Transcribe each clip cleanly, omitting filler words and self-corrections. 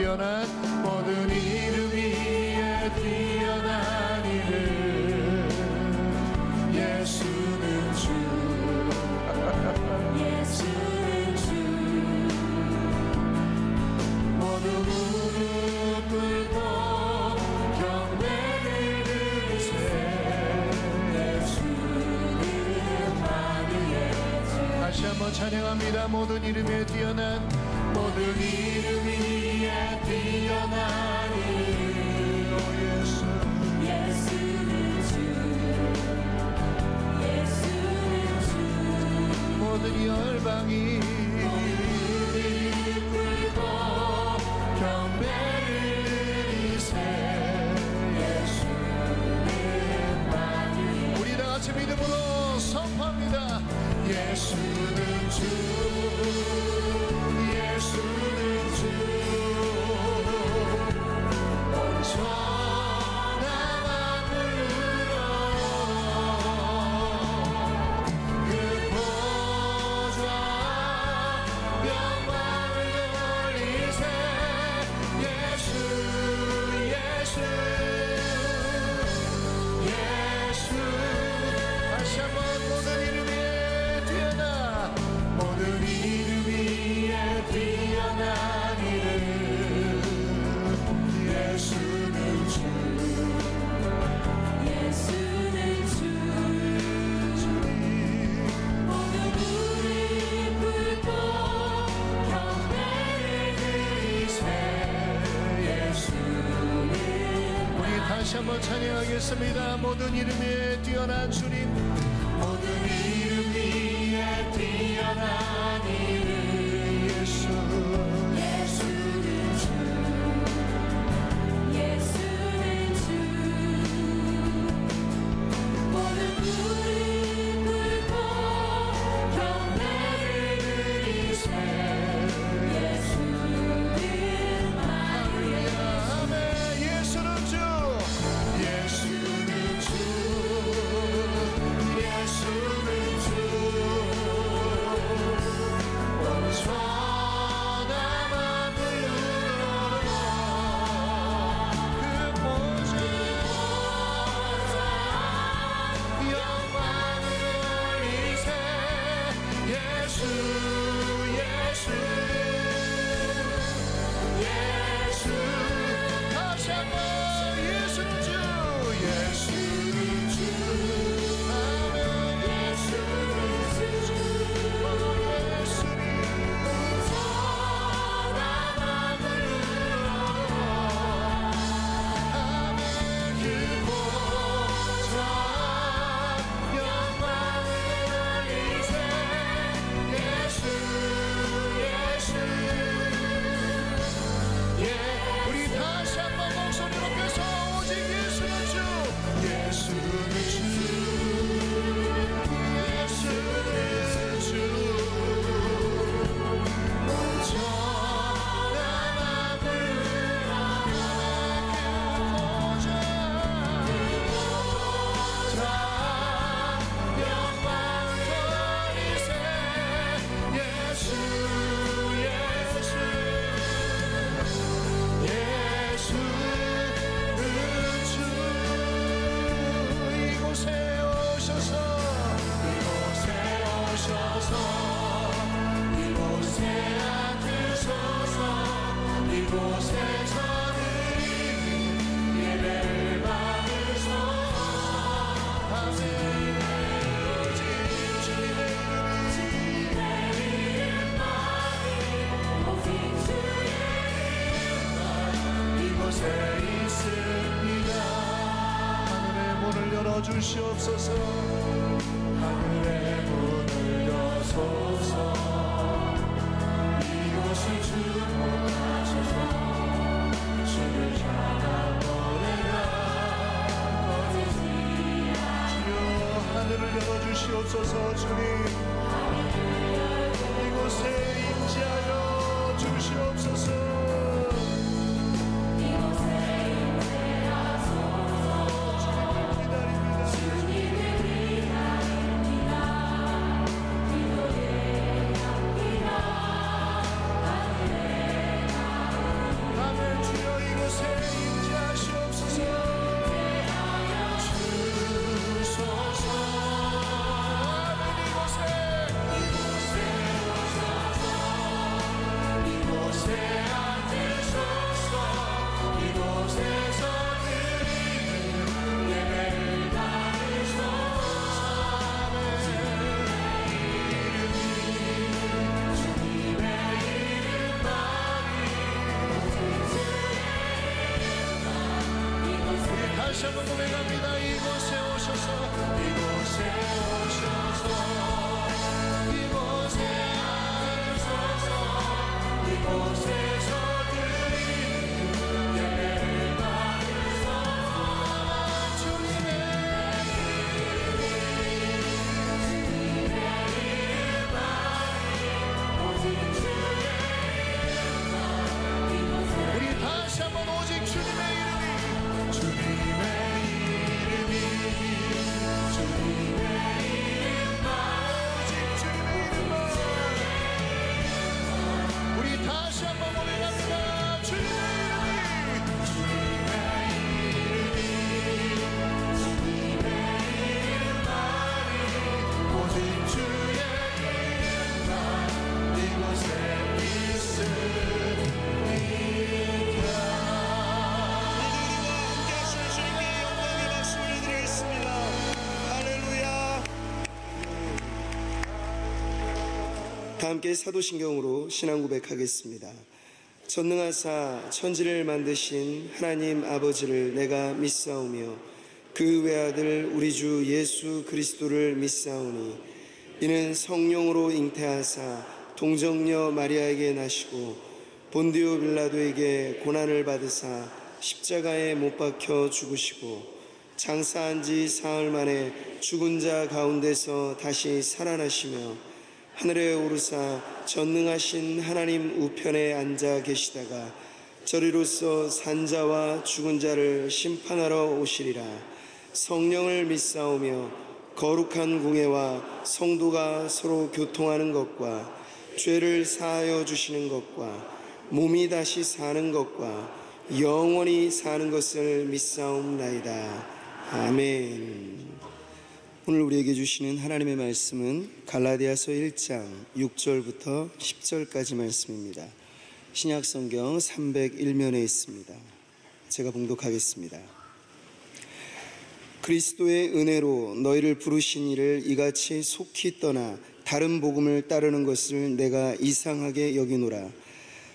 뛰어난 모든 이름 위에 뛰어난 이름 예수는 주 예수는 주 모두 무릎 꿇고 경배를 드리세 예수는 만유의 주 다시 한번 찬양합니다. 모든 이름에 뛰어난 모든 이름 위에 뛰어난 이름 예수 예수는 주 예수는 주 모든 열방이 무릎 꿇고 경배를 드리세 예수는 만유의 우리 다같이 믿음으로 선포합니다. 예수는 주 예수는 주 온 천하 만물로 그 보좌 영광을 돌리세 예수 예수 예수 다시 한번 모든 이름 위에 뛰어난 모든 이름 위에 뛰어난 이름 예수는 주 예수는 주 모두 무릎 꿇고 경배를 드리세 예수는 우리 다시 한번 찬양하겠습니다. 모든 이름 위에 뛰어난 주님 모든 이름 위에 뛰어난 이름 예수 예수는 주 예수는 주 모두 무릎 꿇고 경배를 드리세 예수는 만유의 아멘 예수는 주 예수는 주 예수는 주 온 천하 만물로 그 보좌 영광을 돌리세 예수 예수 예수 다시 한번 예수는 주 예수는 주 아멘 예수는 주 예수님 천하 만물로 아멘 그 보좌 영광을 돌리세 예수 예수 예 우리 다시 한번 목소리 높여서 오직 예수는 주 예수는 주 예수는 주 온 천하 만물로 그 보좌 영광을 돌리세 예수 예수 예수는 주 이곳에 오셔서 이곳에 오셔서 이곳에 앉으소서 이곳에 저들이 예배를 받으소서 아멘 오직 주님의 이름이 오직 주의 이곳에 있습니다. 하늘의 문을 열어주시옵소서 하늘의 문을 여소서 이곳을 축복하소서 주를 향한 노래가 거짓이 주여 하늘을 열어주시옵소서 주님 이곳에 임재하여 주시옵소서 아멘 다 함께 사도신경으로 신앙 고백하겠습니다. 전능하사 천지를 만드신 하나님 아버지를 내가 믿사오며 그 외아들 우리 주 예수 그리스도를 믿사오니 이는 성령으로 잉태하사 동정녀 마리아에게 나시고 본디오 빌라도에게 고난을 받으사 십자가에 못 박혀 죽으시고 장사한 지 사흘 만에 죽은 자 가운데서 다시 살아나시며 하늘에 오르사 전능하신 하나님 우편에 앉아 계시다가 저리로서 산자와 죽은 자를 심판하러 오시리라. 성령을 믿사오며 거룩한 공예와 성도가 서로 교통하는 것과 죄를 사하여 주시는 것과 몸이 다시 사는 것과 영원히 사는 것을 믿사옵나이다. 아멘. 오늘 우리에게 주시는 하나님의 말씀은 갈라디아서 1장 6절부터 10절까지 말씀입니다. 신약성경 301면에 있습니다. 제가 봉독하겠습니다. 그리스도의 은혜로 너희를 부르신 이를 이같이 속히 떠나 다른 복음을 따르는 것을 내가 이상하게 여기노라.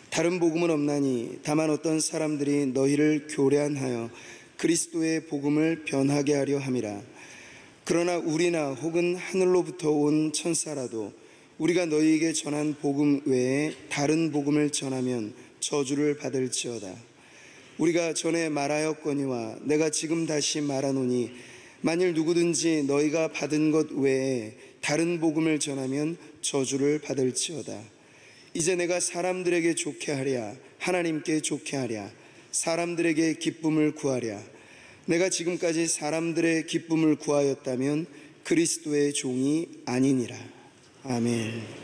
다른 복음은 없나니 다만 어떤 사람들이 너희를 교련하여 그리스도의 복음을 변하게 하려 함이라. 그러나 우리나 혹은 하늘로부터 온 천사라도 우리가 너희에게 전한 복음 외에 다른 복음을 전하면 저주를 받을지어다. 우리가 전에 말하였거니와 내가 지금 다시 말하노니 만일 누구든지 너희가 받은 것 외에 다른 복음을 전하면 저주를 받을지어다. 이제 내가 사람들에게 좋게 하랴 하나님께 좋게 하랴 사람들에게 기쁨을 구하랴. 내가 지금까지 사람들의 기쁨을 구하였다면 그리스도의 종이 아니니라. 아멘.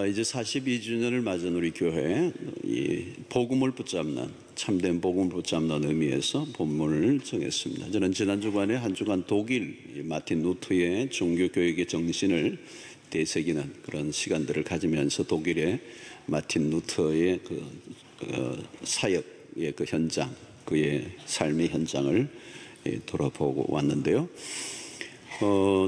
이제 42주년을 맞은 우리 교회, 이 복음을 붙잡는, 참된 복음을 붙잡는 의미에서 본문을 정했습니다. 저는 지난 주간에 한 주간 독일 마틴 루터의 종교교육의 정신을 되새기는 그런 시간들을 가지면서 독일의 마틴 루터의 사역의 그 현장, 그의 삶의 현장을 돌아보고 왔는데요.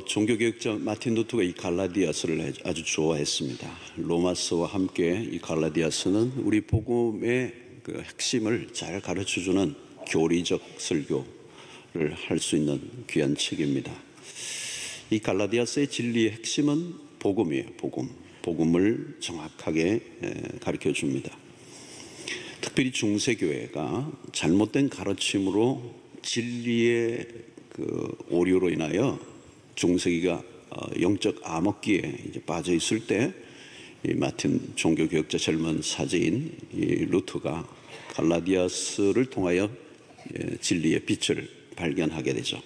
종교개혁자 마틴 루터가 이 갈라디아서를 아주 좋아했습니다. 로마서와 함께 이 갈라디아서는 우리 복음의 그 핵심을 잘 가르쳐주는 교리적 설교를 할 수 있는 귀한 책입니다. 이 갈라디아서의 진리의 핵심은 복음이에요. 복음을 정확하게 가르쳐 줍니다. 특별히 중세교회가 잘못된 가르침으로 진리의 그 오류로 인하여 중세기가 영적 암흑기에 이제 빠져 있을 때 이 마틴 종교개혁자 젊은 사제인 이 루터가 갈라디아서를 통하여 진리의 빛을 발견하게 되죠.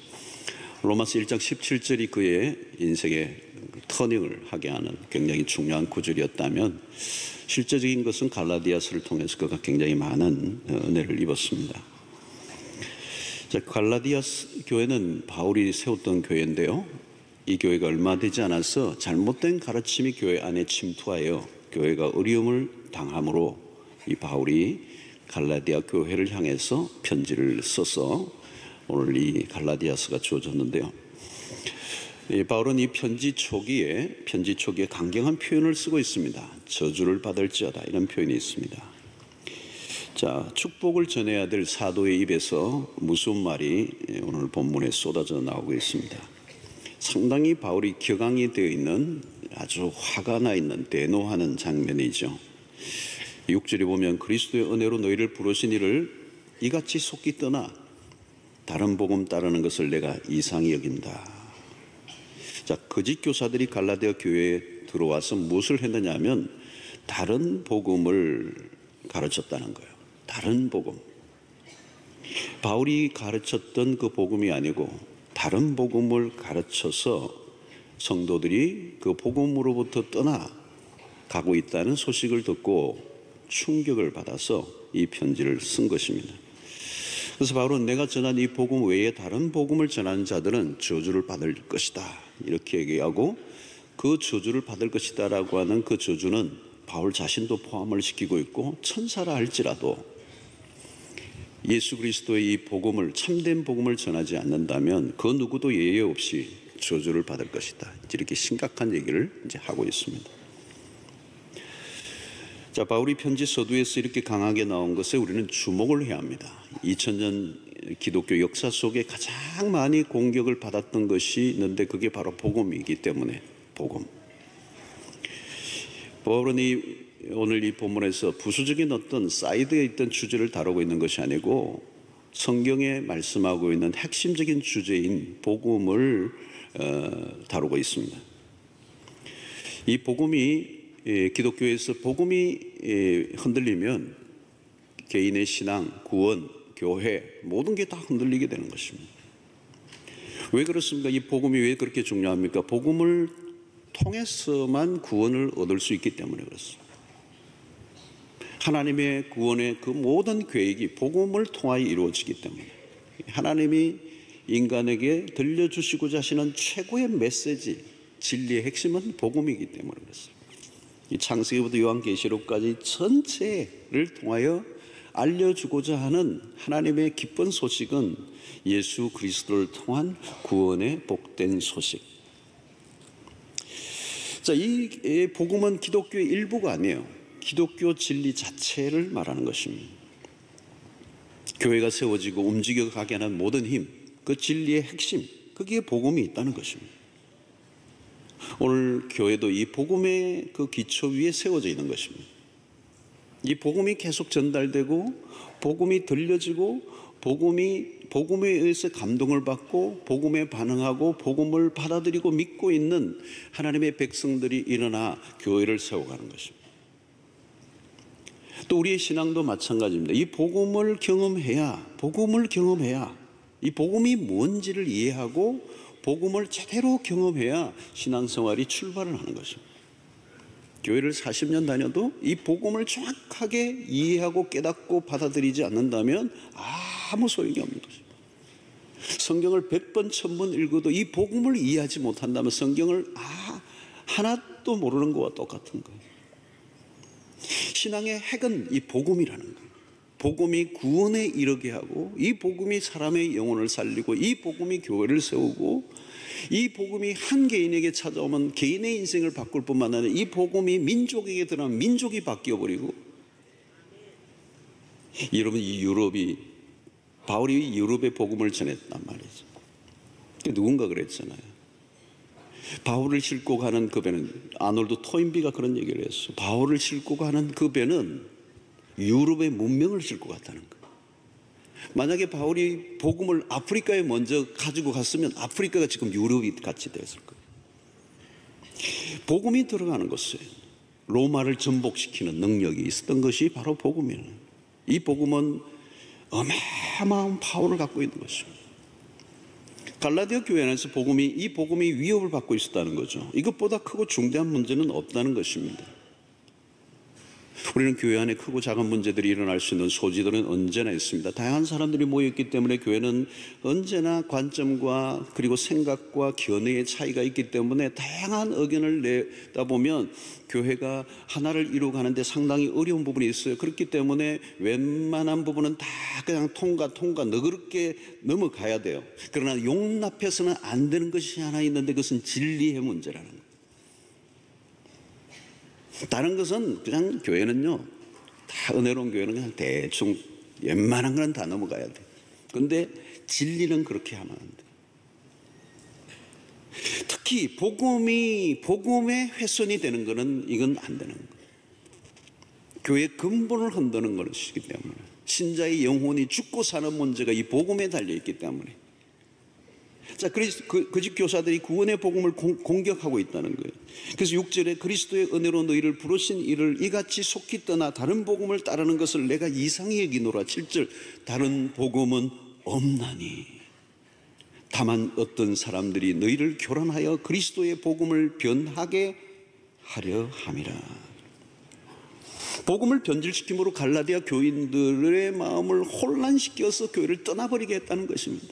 로마서 1장 17절이 그의 인생의 터닝을 하게 하는 굉장히 중요한 구절이었다면 실제적인 것은 갈라디아서를 통해서 그가 굉장히 많은 은혜를 입었습니다. 자, 갈라디아스 교회는 바울이 세웠던 교회인데요. 이 교회가 얼마 되지 않아서 잘못된 가르침이 교회 안에 침투하여 교회가 어려움을 당함으로 이 바울이 갈라디아 교회를 향해서 편지를 써서 오늘 이 갈라디아서가 주어졌는데요. 바울은 이 편지 초기에 강경한 표현을 쓰고 있습니다. 저주를 받을지어다, 이런 표현이 있습니다. 자, 축복을 전해야 될 사도의 입에서 무서운 말이 오늘 본문에 쏟아져 나오고 있습니다. 상당히 바울이 격앙이 되어 있는, 아주 화가 나 있는, 대노하는 장면이죠. 6절에 보면 그리스도의 은혜로 너희를 부르신 이를 이같이 속기 떠나 다른 복음 따르는 것을 내가 이상히 여긴다. 자, 거짓 교사들이 갈라디아 교회에 들어와서 무엇을 했느냐 하면 다른 복음을 가르쳤다는 거예요. 다른 복음. 바울이 가르쳤던 그 복음이 아니고 다른 복음을 가르쳐서 성도들이 그 복음으로부터 떠나가고 있다는 소식을 듣고 충격을 받아서 이 편지를 쓴 것입니다. 그래서 바울은 내가 전한 이 복음 외에 다른 복음을 전하는 자들은 저주를 받을 것이다, 이렇게 얘기하고, 그 저주를 받을 것이다 라고 하는 그 저주는 바울 자신도 포함을 시키고 있고 천사라 할지라도 예수 그리스도의 이 복음을, 참된 복음을 전하지 않는다면 그 누구도 예외 없이 저주를 받을 것이다, 이렇게 심각한 얘기를 이제 하고 있습니다. 자, 바울이 편지 서두에서 이렇게 강하게 나온 것에 우리는 주목을 해야 합니다. 2000년 기독교 역사 속에 가장 많이 공격을 받았던 것이 있는데 그게 바로 복음이기 때문에 복음. 바울은 오늘 이 본문에서 부수적인 어떤 사이드에 있던 주제를 다루고 있는 것이 아니고 성경에 말씀하고 있는 핵심적인 주제인 복음을 다루고 있습니다. 이 복음이, 기독교에서 복음이 흔들리면 개인의 신앙, 구원, 교회 모든 게 다 흔들리게 되는 것입니다. 왜 그렇습니까? 이 복음이 왜 그렇게 중요합니까? 복음을 통해서만 구원을 얻을 수 있기 때문에 그렇습니다. 하나님의 구원의 그 모든 계획이 복음을 통하여 이루어지기 때문에, 하나님이 인간에게 들려주시고자 하시는 최고의 메시지, 진리의 핵심은 복음이기 때문에 그렇습니다. 이 창세기부터 요한계시록까지 전체를 통하여 알려주고자 하는 하나님의 기쁜 소식은 예수 그리스도를 통한 구원의 복된 소식. 자, 이 복음은 기독교의 일부가 아니에요. 기독교 진리 자체를 말하는 것입니다. 교회가 세워지고 움직여가게 하는 모든 힘, 그 진리의 핵심, 거기에 복음이 있다는 것입니다. 오늘 교회도 이 복음의 그 기초 위에 세워져 있는 것입니다. 이 복음이 계속 전달되고 복음이 들려지고 복음에 의해서 감동을 받고 복음에 반응하고 복음을 받아들이고 믿고 있는 하나님의 백성들이 일어나 교회를 세워가는 것입니다. 또 우리의 신앙도 마찬가지입니다. 이 복음을 경험해야 이 복음이 뭔지를 이해하고 복음을 제대로 경험해야 신앙생활이 출발을 하는 것입니다. 교회를 40년 다녀도 이 복음을 정확하게 이해하고 깨닫고 받아들이지 않는다면 아무 소용이 없는 것입니다. 성경을 100번, 1000번 읽어도 이 복음을 이해하지 못한다면 성경을 하나도 모르는 것과 똑같은 거예요. 신앙의 핵은 이 복음이라는 거예요. 복음이 구원에 이르게 하고, 이 복음이 사람의 영혼을 살리고, 이 복음이 교회를 세우고, 이 복음이 한 개인에게 찾아오면 개인의 인생을 바꿀 뿐만 아니라 이 복음이 민족에게 들어가면 민족이 바뀌어버리고. 여러분, 바울이 유럽의 복음을 전했단 말이죠. 누군가 그랬잖아요. 바울을 싣고 가는 그 배는, 아놀드 토인비가 그런 얘기를 했어. 바울을 싣고 가는 그 배는 유럽의 문명을 싣고 갔다는 거예요. 만약에 바울이 복음을 아프리카에 먼저 가지고 갔으면 아프리카가 지금 유럽이 같이 됐을 거예요. 복음이 들어가는 것은 로마를 전복시키는 능력이 있었던 것이 바로 복음이에요. 이 복음은 어마어마한 파워를 갖고 있는 것입니다. 갈라디아 교회 안에서 이 복음이 위협을 받고 있었다는 거죠. 이것보다 크고 중대한 문제는 없다는 것입니다. 우리는 교회 안에 크고 작은 문제들이 일어날 수 있는 소지들은 언제나 있습니다. 다양한 사람들이 모여있기 때문에 교회는 언제나 관점과 그리고 생각과 견해의 차이가 있기 때문에 다양한 의견을 내다 보면 교회가 하나를 이루어가는데 상당히 어려운 부분이 있어요. 그렇기 때문에 웬만한 부분은 다 그냥 통과 너그럽게 넘어가야 돼요. 그러나 용납해서는 안 되는 것이 하나 있는데 그것은 진리의 문제라는 거예요. 다른 것은 그냥 교회는요, 다 은혜로운 교회는 그냥 대충 웬만한 건 다 넘어가야 돼. 그런데 진리는 그렇게 하면 안 돼. 특히 복음의 훼손이 되는 것은 이건 안 되는 거예요. 교회의 근본을 흔드는 것이기 때문에, 신자의 영혼이 죽고 사는 문제가 이 복음에 달려있기 때문에. 자, 거짓 교사들이 구원의 복음을 공격하고 있다는 거예요. 그래서 6절에 그리스도의 은혜로 너희를 부르신 이를 이같이 속히 떠나 다른 복음을 따르는 것을 내가 이상히 여기노라. 7절, 다른 복음은 없나니 다만 어떤 사람들이 너희를 교란하여 그리스도의 복음을 변하게 하려 함이라. 복음을 변질시킴으로 갈라디아 교인들의 마음을 혼란시켜서 교회를 떠나버리게 했다는 것입니다.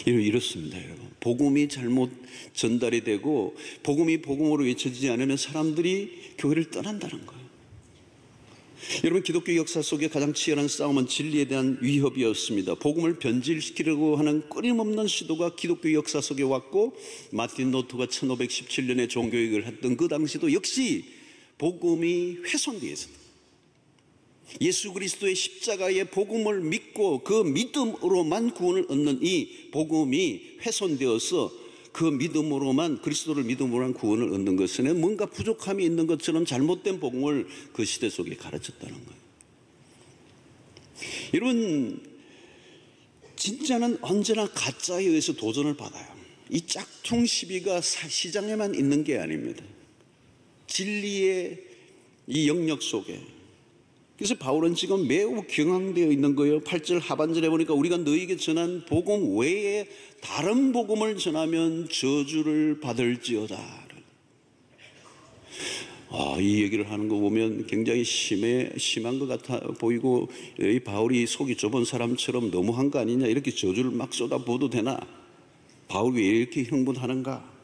이렇습니다, 여러분. 복음이 잘못 전달이 되고 복음이 복음으로 외쳐지지 않으면 사람들이 교회를 떠난다는 거예요. 여러분, 기독교 역사 속에 가장 치열한 싸움은 진리에 대한 위협이었습니다. 복음을 변질시키려고 하는 끊임없는 시도가 기독교 역사 속에 왔고, 마틴 루터가 1517년에 종교개혁을 했던 그 당시도 역시 복음이 훼손되어 있었다. 예수 그리스도의 십자가의 복음을 믿고 그 믿음으로만 구원을 얻는 이 복음이 훼손되어서 그 믿음으로만, 그리스도를 믿음으로만 구원을 얻는 것은 뭔가 부족함이 있는 것처럼 잘못된 복음을 그 시대 속에 가르쳤다는 거예요. 여러분, 진짜는 언제나 가짜에 의해서 도전을 받아요. 이 짝퉁 시비가 시장에만 있는 게 아닙니다. 진리의 이 영역 속에. 그래서 바울은 지금 매우 경황되어 있는 거예요. 8절 하반절에 보니까 우리가 너희에게 전한 복음 외에 다른 복음을 전하면 저주를 받을지어다. 이 얘기를 하는 거 보면 굉장히 심한 것 같아 보이고, 이 바울이 속이 좁은 사람처럼 너무한 거 아니냐, 이렇게 저주를 막 쏟아부어도 되나? 바울이 왜 이렇게 흥분하는가?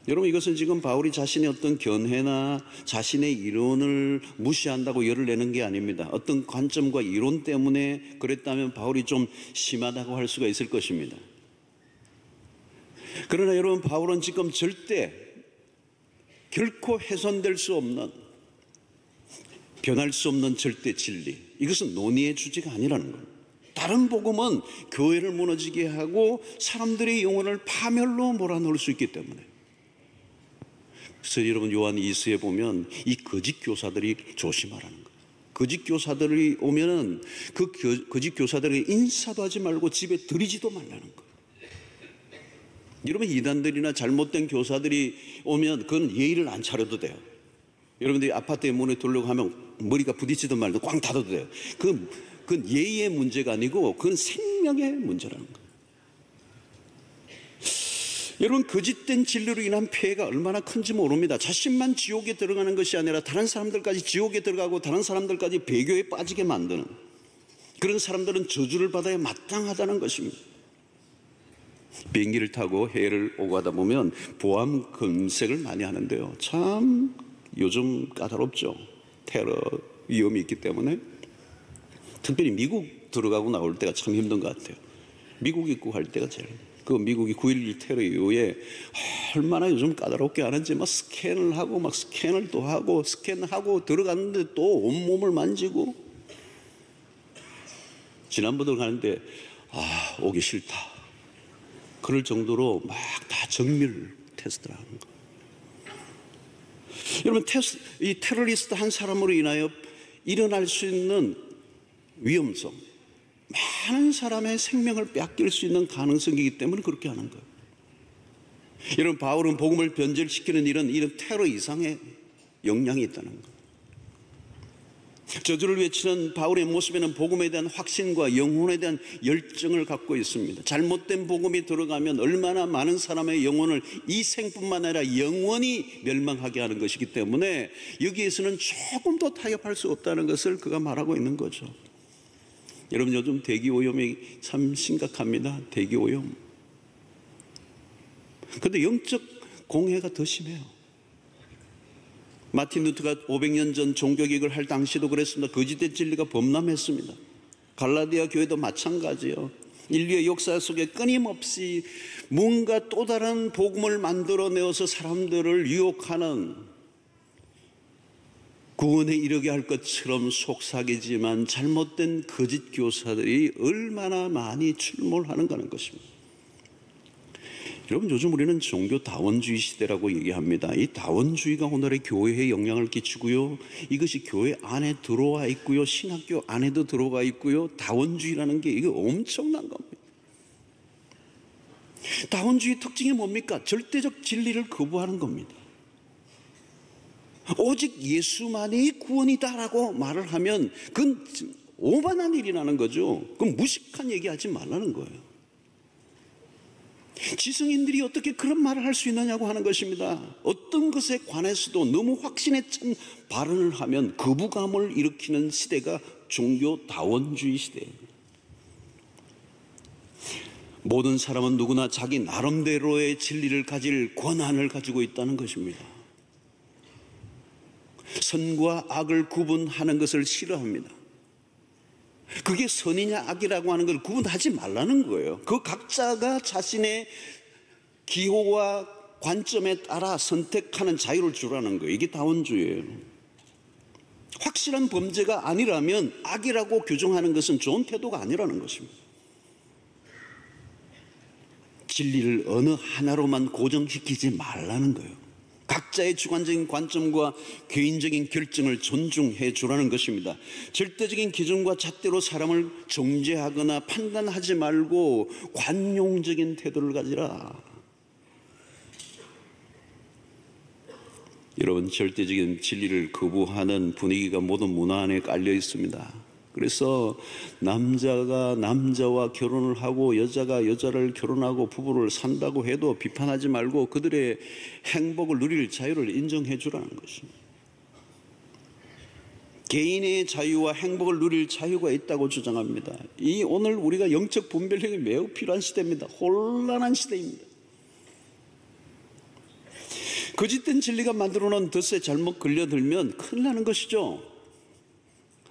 여러분, 이것은 지금 바울이 자신의 어떤 견해나 자신의 이론을 무시한다고 열을 내는 게 아닙니다. 어떤 관점과 이론 때문에 그랬다면 바울이 좀 심하다고 할 수가 있을 것입니다. 그러나 여러분, 바울은 지금 절대 결코 훼손될 수 없는, 변할 수 없는 절대 진리, 이것은 논의의 주제가 아니라는 거예요. 다른 복음은 교회를 무너지게 하고 사람들의 영혼을 파멸로 몰아넣을 수 있기 때문에. 그래서 여러분, 요한 2서에 보면 이 거짓 교사들이 조심하라는 거예요. 거짓 교사들이 오면은 그 거짓 교사들에게 인사도 하지 말고 집에 들이지도 말라는 거예요. 여러분, 이단들이나 잘못된 교사들이 오면 그건 예의를 안 차려도 돼요. 여러분들이 아파트에 문에 들려고 하면 머리가 부딪히든 말든 꽝 닫아도 돼요. 그건 예의의 문제가 아니고 그건 생명의 문제라는 거예요. 여러분, 거짓된 진리로 인한 폐해가 얼마나 큰지 모릅니다. 자신만 지옥에 들어가는 것이 아니라 다른 사람들까지 지옥에 들어가고 다른 사람들까지 배교에 빠지게 만드는, 그런 사람들은 저주를 받아야 마땅하다는 것입니다. 비행기를 타고 해외를 오고 하다 보면 보안 검색을 많이 하는데요, 참 요즘 까다롭죠. 테러 위험이 있기 때문에 특별히 미국 들어가고 나올 때가 참 힘든 것 같아요. 미국 입국할 때가 제일, 그 미국이 9.11 테러 이후에 얼마나 요즘 까다롭게 하는지, 막 스캔을 하고 막 스캔을 또 하고 스캔하고 들어갔는데 또 온몸을 만지고, 지난번에 가는데 오기 싫다 그럴 정도로 막 다 정밀 테스트를 하는 거. 여러분, 이 테러리스트 한 사람으로 인하여 일어날 수 있는 위험성, 많은 사람의 생명을 빼앗길 수 있는 가능성이기 때문에 그렇게 하는 거예요. 여러분, 바울은 복음을 변절시키는 이런 테러 이상의 역량이 있다는 거예요. 저주를 외치는 바울의 모습에는 복음에 대한 확신과 영혼에 대한 열정을 갖고 있습니다. 잘못된 복음이 들어가면 얼마나 많은 사람의 영혼을 이 생뿐만 아니라 영원히 멸망하게 하는 것이기 때문에 여기에서는 조금도 타협할 수 없다는 것을 그가 말하고 있는 거죠. 여러분, 요즘 대기오염이 참 심각합니다. 대기오염. 그런데 영적 공해가 더 심해요. 마틴 루터가 500년 전 종교개혁을 할 당시도 그랬습니다. 거짓된 진리가 범람했습니다. 갈라디아 교회도 마찬가지예요. 인류의 역사 속에 끊임없이 뭔가 또 다른 복음을 만들어내어서 사람들을 유혹하는, 구원에 이르게 할 것처럼 속삭이지만 잘못된 거짓 교사들이 얼마나 많이 출몰하는가 하는 것입니다. 여러분, 요즘 우리는 종교 다원주의 시대라고 얘기합니다. 이 다원주의가 오늘의 교회에 영향을 끼치고요, 이것이 교회 안에 들어와 있고요, 신학교 안에도 들어가 있고요. 다원주의라는 게 이게 엄청난 겁니다. 다원주의 특징이 뭡니까? 절대적 진리를 거부하는 겁니다. 오직 예수만이 구원이다라고 말을 하면 그건 오만한 일이라는 거죠. 그건 무식한 얘기하지 말라는 거예요. 지성인들이 어떻게 그런 말을 할 수 있느냐고 하는 것입니다. 어떤 것에 관해서도 너무 확신에 찬 발언을 하면 거부감을 일으키는 시대가 종교 다원주의 시대예요. 모든 사람은 누구나 자기 나름대로의 진리를 가질 권한을 가지고 있다는 것입니다. 선과 악을 구분하는 것을 싫어합니다. 그게 선이냐 악이라고 하는 걸 구분하지 말라는 거예요. 그 각자가 자신의 기호와 관점에 따라 선택하는 자유를 주라는 거예요. 이게 다원주의예요. 확실한 범죄가 아니라면 악이라고 규정하는 것은 좋은 태도가 아니라는 것입니다. 진리를 어느 하나로만 고정시키지 말라는 거예요. 각자의 주관적인 관점과 개인적인 결정을 존중해 주라는 것입니다. 절대적인 기준과 잣대로 사람을 정죄하거나 판단하지 말고 관용적인 태도를 가지라. 여러분, 절대적인 진리를 거부하는 분위기가 모든 문화 안에 깔려 있습니다. 그래서 남자가 남자와 결혼을 하고 여자가 여자를 결혼하고 부부를 산다고 해도 비판하지 말고 그들의 행복을 누릴 자유를 인정해 주라는 것입니다. 개인의 자유와 행복을 누릴 자유가 있다고 주장합니다. 오늘 우리가 영적 분별력이 매우 필요한 시대입니다. 혼란한 시대입니다. 거짓된 진리가 만들어놓은 덫에 잘못 걸려들면 큰일 나는 것이죠.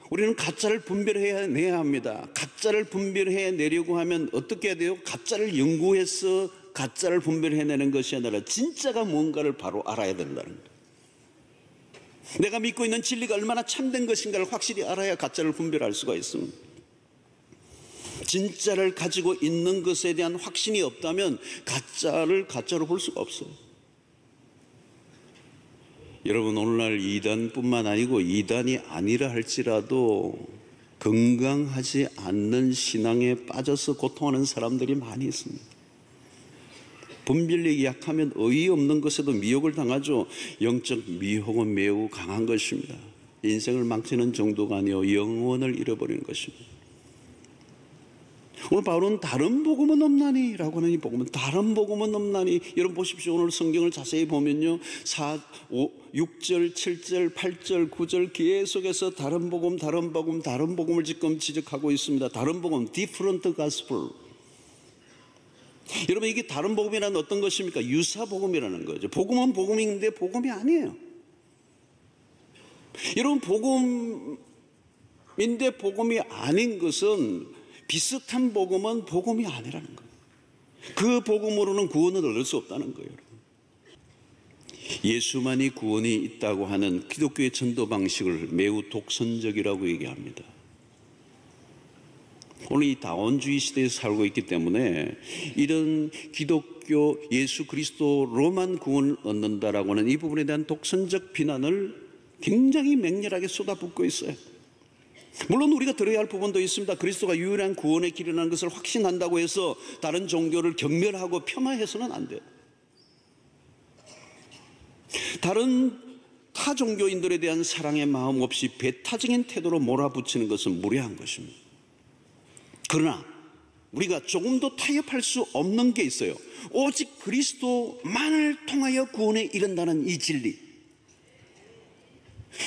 우리는 가짜를 분별해내야 합니다. 가짜를 분별해내려고 하면 어떻게 해야 돼요? 가짜를 연구해서 가짜를 분별해내는 것이 아니라 진짜가 뭔가를 바로 알아야 된다는 거예요. 내가 믿고 있는 진리가 얼마나 참된 것인가를 확실히 알아야 가짜를 분별할 수가 있습니다. 진짜를 가지고 있는 것에 대한 확신이 없다면 가짜를 가짜로 볼 수가 없어요. 여러분, 오늘날 이단뿐만 아니고 이단이 아니라 할지라도 건강하지 않는 신앙에 빠져서 고통하는 사람들이 많이 있습니다. 분별력이 약하면 어이없는 것에도 미혹을 당하죠. 영적 미혹은 매우 강한 것입니다. 인생을 망치는 정도가 아니요 영원을 잃어버리는 것입니다. 오늘 바울은 다른 복음은 없나니 라고 하는 이 복음은 다른 복음은 없나니. 여러분 보십시오. 오늘 성경을 자세히 보면요 6절 7절 8절 9절 계속해서 다른 복음 다른 복음 다른 복음을 지금 지적하고 있습니다. 다른 복음 different gospel. 여러분 이게 다른 복음이란 어떤 것입니까? 유사 복음이라는 거죠. 복음은 복음인데 복음이 아니에요. 여러분 복음인데 복음이 아닌 것은 비슷한 복음은 복음이 아니라는 거예요. 그 복음으로는 구원을 얻을 수 없다는 거예요. 예수만이 구원이 있다고 하는 기독교의 전도 방식을 매우 독선적이라고 얘기합니다. 오늘 이 다원주의 시대에 살고 있기 때문에 이런 기독교 예수 그리스도로만 구원을 얻는다라고 하는 이 부분에 대한 독선적 비난을 굉장히 맹렬하게 쏟아붓고 있어요. 물론 우리가 들어야 할 부분도 있습니다. 그리스도가 유일한 구원의 길이라는 것을 확신한다고 해서 다른 종교를 경멸하고 폄하해서는 안 돼요. 다른 타 종교인들에 대한 사랑의 마음 없이 배타적인 태도로 몰아붙이는 것은 무례한 것입니다. 그러나 우리가 조금도 타협할 수 없는 게 있어요. 오직 그리스도만을 통하여 구원에 이른다는 이 진리,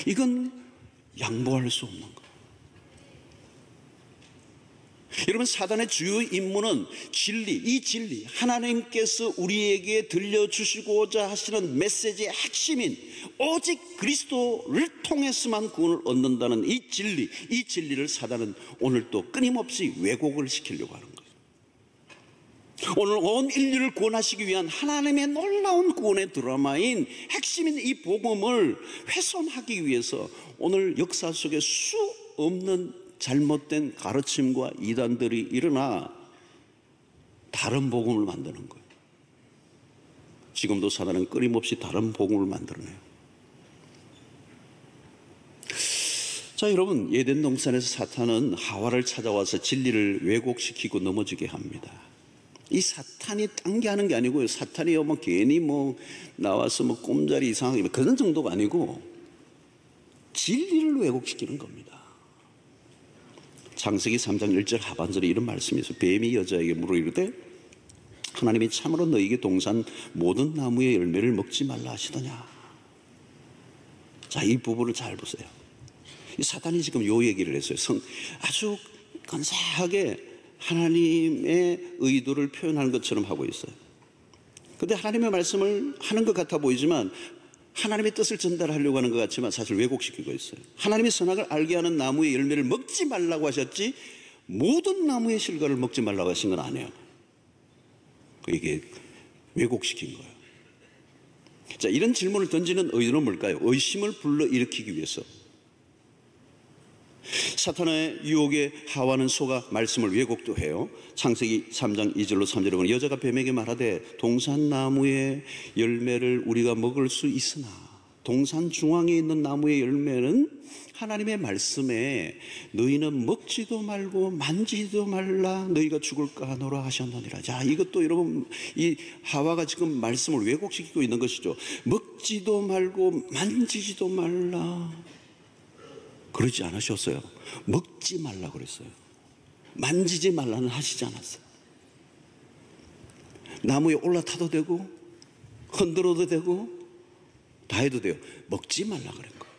이건 양보할 수 없는 거예요. 여러분 사단의 주요 임무는 진리, 이 진리 하나님께서 우리에게 들려주시고자 하시는 메시지의 핵심인 오직 그리스도를 통해서만 구원을 얻는다는 이 진리, 이 진리를 사단은 오늘 또 끊임없이 왜곡을 시키려고 하는 거예요. 오늘 온 인류를 구원하시기 위한 하나님의 놀라운 구원의 드라마인 핵심인 이 복음을 훼손하기 위해서 오늘 역사 속에 수 없는 잘못된 가르침과 이단들이 일어나 다른 복음을 만드는 거예요. 지금도 사단은 끊임없이 다른 복음을 만들어내요. 자, 여러분, 에덴 동산에서 사탄은 하와를 찾아와서 진리를 왜곡시키고 넘어지게 합니다. 이 사탄이 딴 게 하는 게 아니고요. 사탄이 괜히 나와서 꼼자리 이상하게 그런 정도가 아니고 진리를 왜곡시키는 겁니다. 창세기 3장 1절 하반절에 이런 말씀이 있어요. 뱀이 여자에게 물어 이르되 하나님이 참으로 너에게 동산 모든 나무의 열매를 먹지 말라 하시더냐. 자, 이 부분을 잘 보세요. 이 사탄이 지금 요 얘기를 했어요. 아주 근사하게 하나님의 의도를 표현하는 것처럼 하고 있어요. 그런데 하나님의 말씀을 하는 것 같아 보이지만 하나님의 뜻을 전달하려고 하는 것 같지만 사실 왜곡시키고 있어요. 하나님의 선악을 알게 하는 나무의 열매를 먹지 말라고 하셨지 모든 나무의 실과를 먹지 말라고 하신 건 아니에요. 이게 왜곡시킨 거예요. 자, 이런 질문을 던지는 의도는 뭘까요? 의심을 불러일으키기 위해서. 사탄의 유혹에 하와는 속아 말씀을 왜곡도 해요. 창세기 3장 2절로 3절에 보면 여자가 뱀에게 말하되 동산나무의 열매를 우리가 먹을 수 있으나 동산 중앙에 있는 나무의 열매는 하나님의 말씀에 너희는 먹지도 말고 만지지도 말라 너희가 죽을까 하노라 하셨느니라. 자, 이것도 여러분 이 하와가 지금 말씀을 왜곡시키고 있는 것이죠. 먹지도 말고 만지지도 말라 그러지 않으셨어요. 먹지 말라 그랬어요. 만지지 말라는 하시지 않았어요. 나무에 올라타도 되고 흔들어도 되고 다 해도 돼요. 먹지 말라 그런 거예요.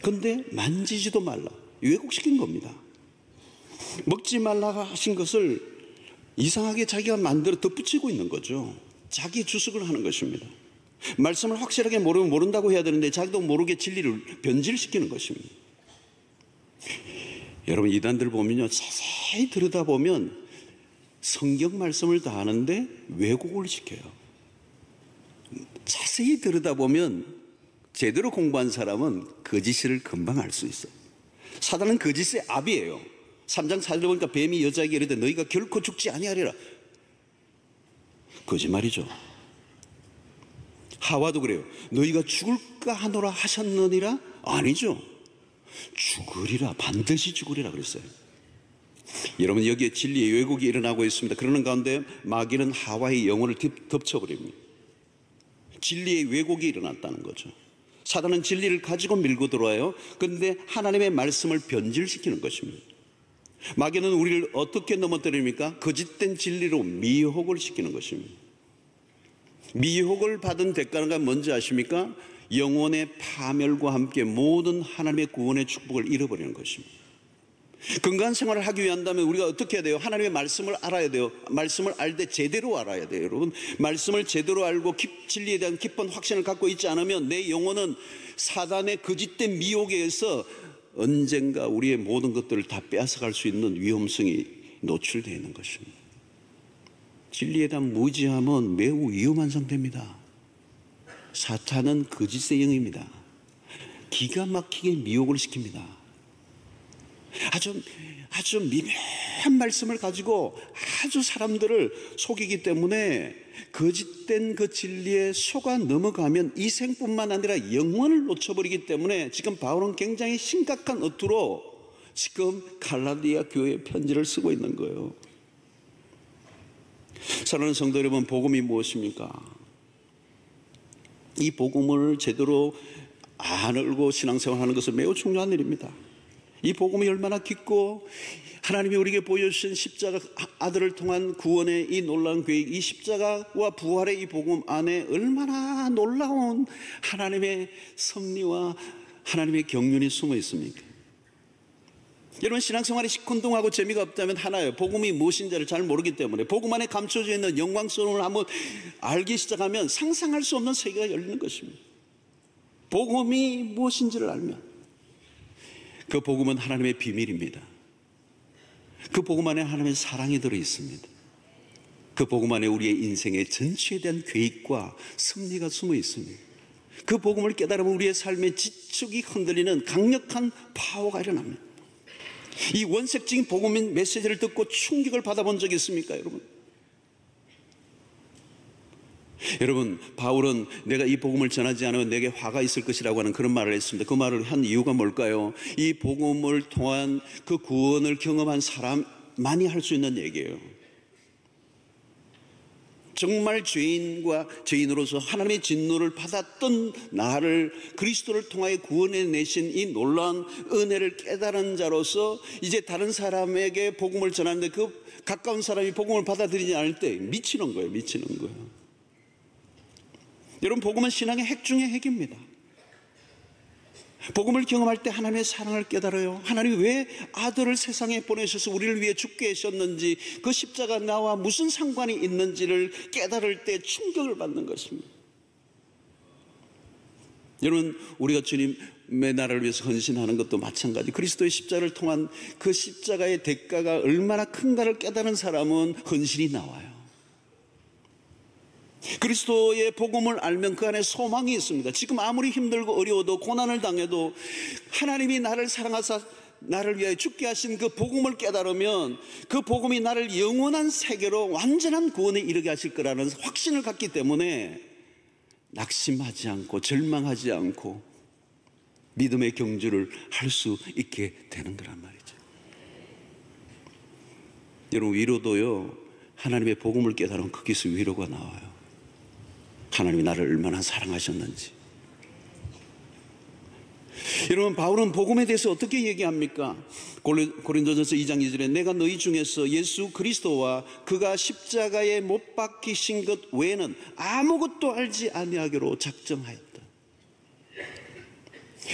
그런데 만지지도 말라 왜곡시킨 겁니다. 먹지 말라 하신 것을 이상하게 자기가 만들어 덧붙이고 있는 거죠. 자기 주석을 하는 것입니다. 말씀을 확실하게 모르면 모른다고 해야 되는데 자기도 모르게 진리를 변질시키는 것입니다. 여러분 이단들 보면요 자세히 들여다보면 성경 말씀을 다 아는데 왜곡을 시켜요. 자세히 들여다보면 제대로 공부한 사람은 거짓을 금방 알 수 있어요. 사단은 거짓의 압이에요. 3장 4절에 보니까 뱀이 여자에게 이르되 너희가 결코 죽지 아니하리라. 거짓말이죠. 하와도 그래요. 너희가 죽을까 하노라 하셨느니라? 아니죠. 죽으리라, 반드시 죽으리라 그랬어요. 여러분 여기에 진리의 왜곡이 일어나고 있습니다. 그러는 가운데 마귀는 하와의 영혼을 덮쳐버립니다. 진리의 왜곡이 일어났다는 거죠. 사단은 진리를 가지고 밀고 들어와요. 그런데 하나님의 말씀을 변질시키는 것입니다. 마귀는 우리를 어떻게 넘어뜨립니까? 거짓된 진리로 미혹을 시키는 것입니다. 미혹을 받은 대가가 뭔지 아십니까? 영혼의 파멸과 함께 모든 하나님의 구원의 축복을 잃어버리는 것입니다. 건강한 생활을 하기 위한다면 우리가 어떻게 해야 돼요? 하나님의 말씀을 알아야 돼요. 말씀을 알 때 제대로 알아야 돼요. 여러분, 말씀을 제대로 알고 진리에 대한 깊은 확신을 갖고 있지 않으면 내 영혼은 사단의 거짓된 미혹에 의해서 언젠가 우리의 모든 것들을 다 빼앗아갈 수 있는 위험성이 노출되어 있는 것입니다. 진리에 대한 무지함은 매우 위험한 상태입니다. 사탄은 거짓의 영입니다. 기가 막히게 미혹을 시킵니다. 아주 미묘한 말씀을 가지고 아주 사람들을 속이기 때문에 거짓된 그 진리에 속아 넘어가면 이 생뿐만 아니라 영혼을 놓쳐버리기 때문에 지금 바울은 굉장히 심각한 어투로 지금 갈라디아 교회에 편지를 쓰고 있는 거예요. 사랑하는 성도 여러분, 복음이 무엇입니까? 이 복음을 제대로 알고 신앙생활하는 것은 매우 중요한 일입니다. 이 복음이 얼마나 깊고 하나님이 우리에게 보여주신 십자가 아들을 통한 구원의 이 놀라운 계획, 이 십자가와 부활의 이 복음 안에 얼마나 놀라운 하나님의 섭리와 하나님의 경륜이 숨어 있습니까? 여러분, 신앙생활이 시큰둥하고 재미가 없다면 하나예요. 복음이 무엇인지를 잘 모르기 때문에. 복음 안에 감춰져 있는 영광스러움을 한번 알기 시작하면 상상할 수 없는 세계가 열리는 것입니다. 복음이 무엇인지를 알면 그 복음은 하나님의 비밀입니다. 그 복음 안에 하나님의 사랑이 들어있습니다. 그 복음 안에 우리의 인생의 전체에 대한 계획과 섭리가 숨어 있습니다. 그 복음을 깨달으면 우리의 삶의 지축이 흔들리는 강력한 파워가 일어납니다. 이 원색적인 복음인 메시지를 듣고 충격을 받아본 적이 있습니까, 여러분? 여러분, 바울은 내가 이 복음을 전하지 않으면 내게 화가 있을 것이라고 하는 그런 말을 했습니다. 그 말을 한 이유가 뭘까요? 이 복음을 통한 그 구원을 경험한 사람만이 할 수 있는 얘기예요. 정말 죄인으로서 하나님의 진노를 받았던 나를 그리스도를 통하여 구원해 내신 이 놀라운 은혜를 깨달은 자로서 이제 다른 사람에게 복음을 전하는데 그 가까운 사람이 복음을 받아들이지 않을 때 미치는 거예요. 여러분, 복음은 신앙의 핵 중의 핵입니다. 복음을 경험할 때 하나님의 사랑을 깨달아요. 하나님이 왜 아들을 세상에 보내셔서 우리를 위해 죽게 하셨는지, 그 십자가 나와 무슨 상관이 있는지를 깨달을 때 충격을 받는 것입니다. 여러분, 우리가 주님의 나라를 위해서 헌신하는 것도 마찬가지. 그리스도의 십자가를 통한 그 십자가의 대가가 얼마나 큰가를 깨달은 사람은 헌신이 나와요. 그리스도의 복음을 알면 그 안에 소망이 있습니다. 지금 아무리 힘들고 어려워도 고난을 당해도 하나님이 나를 사랑하사 나를 위하여 죽게 하신 그 복음을 깨달으면 그 복음이 나를 영원한 세계로 완전한 구원에 이르게 하실 거라는 확신을 갖기 때문에 낙심하지 않고 절망하지 않고 믿음의 경주를 할 수 있게 되는 거란 말이죠. 여러분, 위로도요, 하나님의 복음을 깨달으면 거기서 위로가 나와요. 하나님이 나를 얼마나 사랑하셨는지. 여러분, 바울은 복음에 대해서 어떻게 얘기합니까? 고린도전서 2장 2절에 내가 너희 중에서 예수 그리스도와 그가 십자가에 못 박히신 것 외에는 아무것도 알지 아니하기로 작정하였다.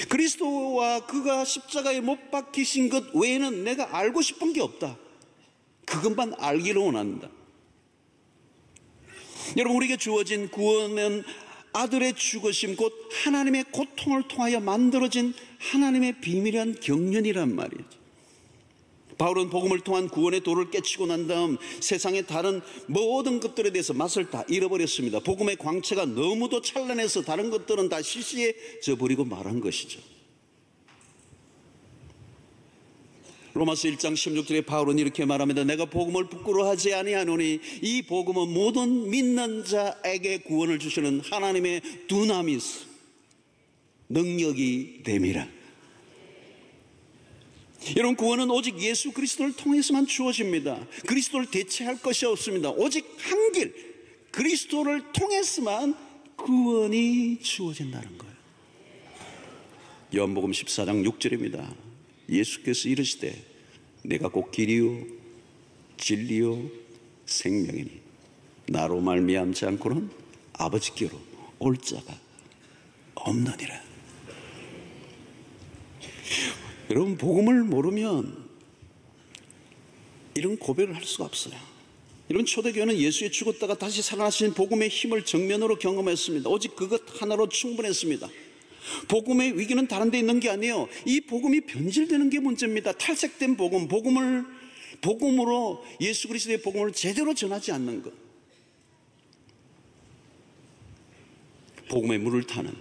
그리스도와 그가 십자가에 못 박히신 것 외에는 내가 알고 싶은 게 없다. 그것만 알기를 원한다. 여러분, 우리에게 주어진 구원은 아들의 죽으심 곧 하나님의 고통을 통하여 만들어진 하나님의 비밀한 경륜이란 말이죠. 바울은 복음을 통한 구원의 도를 깨치고 난 다음 세상의 다른 모든 것들에 대해서 맛을 다 잃어버렸습니다. 복음의 광채가 너무도 찬란해서 다른 것들은 다 시시해져 버리고 말한 것이죠. 로마서 1장 16절에 바울은 이렇게 말합니다. 내가 복음을 부끄러워하지 아니하노니 이 복음은 모든 믿는 자에게 구원을 주시는 하나님의 두나미스 능력이 됨이라. 여러분, 구원은 오직 예수 그리스도를 통해서만 주어집니다. 그리스도를 대체할 것이 없습니다. 오직 한 길, 그리스도를 통해서만 구원이 주어진다는 거예요. 요한복음 14장 6절입니다. 예수께서 이르시되 내가 곧 길이요 진리요 생명이니 나로 말미암지 않고는 아버지께로 올 자가 없느니라. 여러분, 복음을 모르면 이런 고백을 할 수가 없어요. 이런 초대교회는 예수의 죽었다가 다시 살아나신 복음의 힘을 정면으로 경험했습니다. 오직 그것 하나로 충분했습니다. 복음의 위기는 다른 데 있는 게 아니에요. 이 복음이 변질되는 게 문제입니다. 탈색된 복음으로 예수 그리스도의 복음을 제대로 전하지 않는 것. 복음의 물을 타는,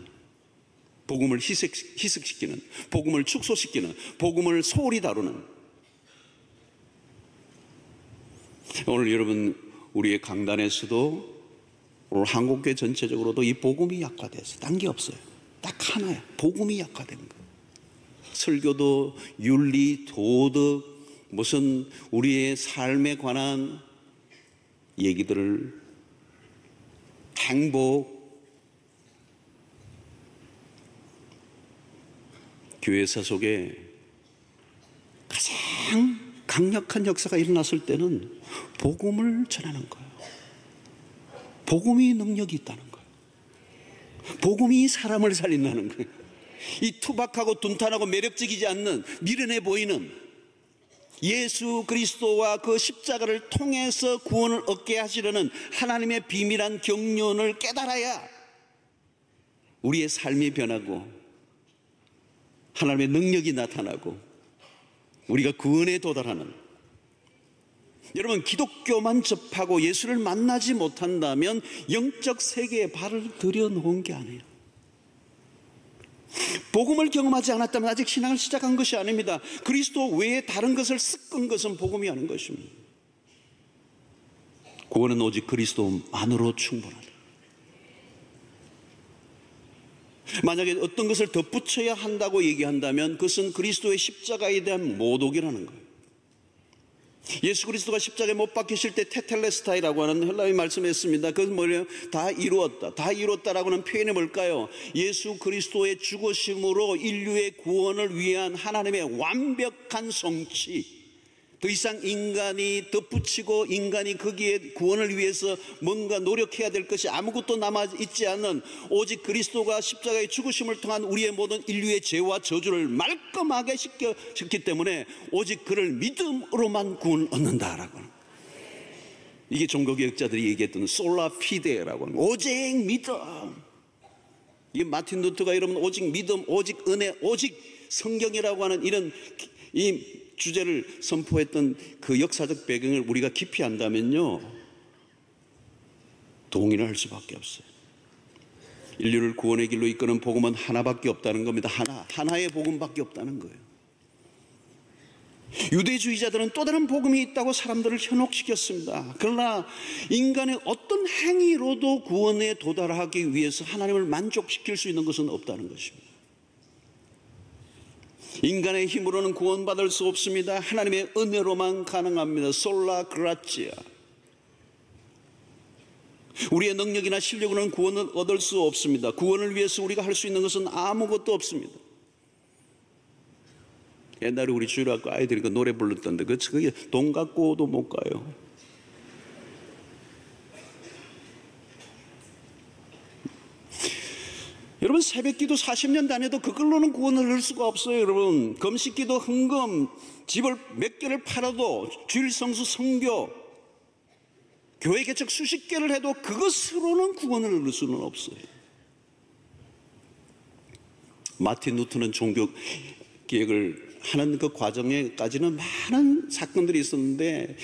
복음을 희석시키는, 복음을 축소시키는, 복음을 소홀히 다루는. 오늘 여러분, 우리의 강단에서도 오늘 한국교회 전체적으로도 이 복음이 약화돼서 딴 게 없어요. 딱 하나야. 복음이 약화된 거. 설교도 윤리, 도덕, 무슨 우리의 삶에 관한 얘기들을, 행복, 교회사 속에 가장 강력한 역사가 일어났을 때는 복음을 전하는 거예요. 복음이 능력이 있다는 거예요. 복음이 사람을 살린다는 거예요. 이 투박하고 둔탄하고 매력적이지 않는, 미련해 보이는 예수 그리스도와 그 십자가를 통해서 구원을 얻게 하시려는 하나님의 비밀한 경륜을 깨달아야 우리의 삶이 변하고 하나님의 능력이 나타나고 우리가 구원에 도달하는. 여러분, 기독교만 접하고 예수를 만나지 못한다면 영적 세계에 발을 들여놓은 게 아니에요. 복음을 경험하지 않았다면 아직 신앙을 시작한 것이 아닙니다. 그리스도 외에 다른 것을 섞은 것은 복음이 아닌 것입니다. 구원은 오직 그리스도만으로 충분하다. 만약에 어떤 것을 덧붙여야 한다고 얘기한다면 그것은 그리스도의 십자가에 대한 모독이라는 거예요. 예수 그리스도가 십자가에 못 박히실 때 테텔레스타이라고 하는 헬라어의 말씀했습니다. 그것은 뭐예요? 다 이루었다. 다 이루었다라고 하는 표현이 뭘까요? 예수 그리스도의 죽으심으로 인류의 구원을 위한 하나님의 완벽한 성취. 더 이상 인간이 덧붙이고 인간이 거기에 구원을 위해서 뭔가 노력해야 될 것이 아무것도 남아있지 않는, 오직 그리스도가 십자가의 죽으심을 통한 우리의 모든 인류의 죄와 저주를 말끔하게 씻기 때문에 오직 그를 믿음으로만 구원을 얻는다라고 하는, 이게 종교개혁자들이 얘기했던 솔라 피데라고 하는, 오직 믿음. 이게 마틴 루터가 여러분 오직 믿음, 오직 은혜, 오직 성경이라고 하는 이런 이 주제를 선포했던 그 역사적 배경을 우리가 깊이 안다면요, 동의를 할 수밖에 없어요. 인류를 구원의 길로 이끄는 복음은 하나밖에 없다는 겁니다. 하나의 복음밖에 없다는 거예요. 유대주의자들은 또 다른 복음이 있다고 사람들을 현혹시켰습니다. 그러나 인간의 어떤 행위로도 구원에 도달하기 위해서 하나님을 만족시킬 수 있는 것은 없다는 것입니다. 인간의 힘으로는 구원받을 수 없습니다. 하나님의 은혜로만 가능합니다. 솔라 그라치아. 우리의 능력이나 실력으로는 구원을 얻을 수 없습니다. 구원을 위해서 우리가 할 수 있는 것은 아무것도 없습니다. 옛날에 우리 주일학교 아이들이 그 노래 불렀던데 그게 돈 갖고도 못 가요. 여러분, 새벽기도 40년 다녀도 그걸로는 구원을 얻을 수가 없어요. 여러분, 금식기도 헌금, 집을 몇 개를 팔아도, 주일 성수 성교, 교회 개척 수십 개를 해도 그것으로는 구원을 얻을 수는 없어요. 마틴 루터는 종교 개혁을 하는 그 과정에까지는 많은 사건들이 있었는데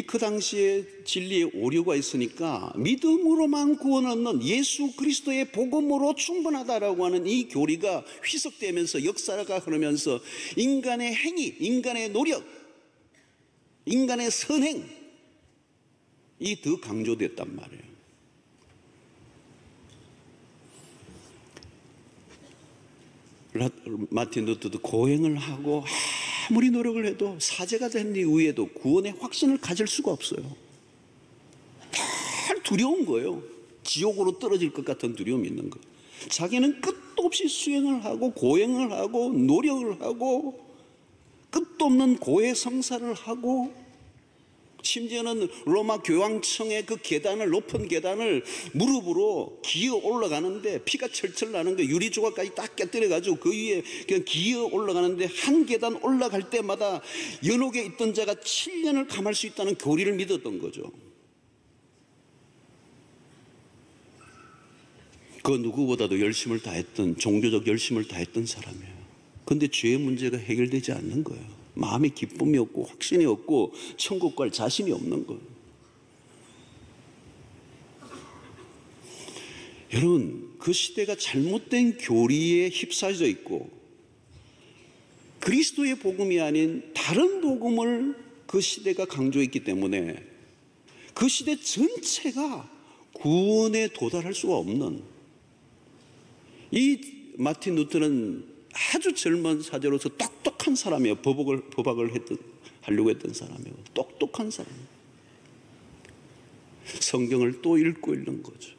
그 당시에 진리에 오류가 있으니까 믿음으로만 구원 얻는 예수 그리스도의 복음으로 충분하다라고 하는 이 교리가 희석되면서 역사가 흐르면서 인간의 행위, 인간의 노력, 인간의 선행이 더 강조됐단 말이에요. 마틴 루터도 고행을 하고 아무리 노력을 해도 사제가 된 이후에도 구원의 확신을 가질 수가 없어요. 늘 두려운 거예요. 지옥으로 떨어질 것 같은 두려움이 있는 거예요. 자기는 끝도 없이 수행을 하고 고행을 하고 노력을 하고 끝도 없는 고해 성사를 하고 심지어는 로마 교황청의 그 계단을, 높은 계단을 무릎으로 기어 올라가는데 피가 철철 나는 거, 유리 조각까지 딱 깨뜨려가지고 그 위에 그냥 기어 올라가는데 한 계단 올라갈 때마다 연옥에 있던 자가 7년을 감할 수 있다는 교리를 믿었던 거죠. 그 누구보다도 열심을 다했던, 종교적 열심을 다했던 사람이에요. 그런데 죄의 문제가 해결되지 않는 거예요. 마음에 기쁨이 없고 확신이 없고 천국 갈 자신이 없는 거예요. 여러분, 그 시대가 잘못된 교리에 휩싸여져 있고 그리스도의 복음이 아닌 다른 복음을 그 시대가 강조했기 때문에 그 시대 전체가 구원에 도달할 수가 없는, 이 마틴 루터는 아주 젊은 사제로서 똑똑한 사람이에요. 법학을 하려고 했던 사람이에요. 똑똑한 사람. 성경을 또 읽고 있는 거죠.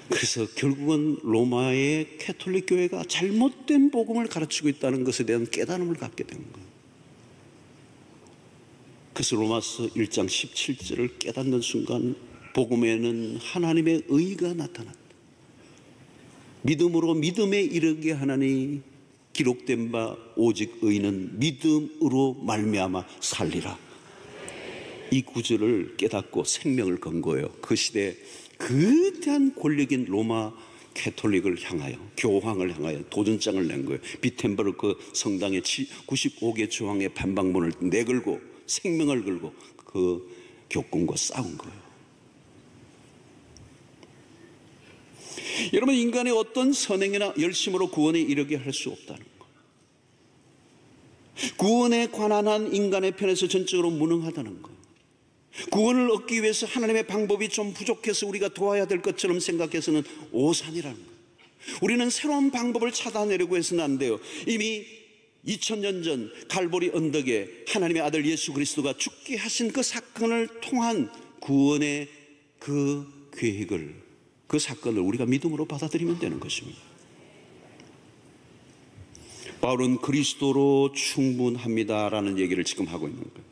그래서 결국은 로마의 캐톨릭 교회가 잘못된 복음을 가르치고 있다는 것에 대한 깨달음을 갖게 된 거예요. 그래서 로마서 1장 17절을 깨닫는 순간 복음에는 하나님의 의가 나타났다. 믿음으로 믿음에 이르게 하나니 기록된 바 오직 의는 믿음으로 말미암아 살리라. 이 구절을 깨닫고 생명을 건 거예요. 그 시대에 거대한 권력인 로마 캐톨릭을 향하여, 교황을 향하여 도전장을 낸 거예요. 비텐버르크 성당에 95개 조항의 반박문을 내걸고 생명을 걸고 그 교권과 싸운 거예요. 여러분, 인간의 어떤 선행이나 열심으로 구원에 이르게 할 수 없다는 것, 구원에 관한 한 인간의 편에서 전적으로 무능하다는 것, 구원을 얻기 위해서 하나님의 방법이 좀 부족해서 우리가 도와야 될 것처럼 생각해서는 오산이라는 것, 우리는 새로운 방법을 찾아내려고 해서는 안 돼요. 이미 2000년 전 갈보리 언덕에 하나님의 아들 예수 그리스도가 죽게 하신 그 사건을 통한 구원의 그 계획을, 그 사건을 우리가 믿음으로 받아들이면 되는 것입니다. 바울은 그리스도로 충분합니다라는 얘기를 지금 하고 있는 거예요.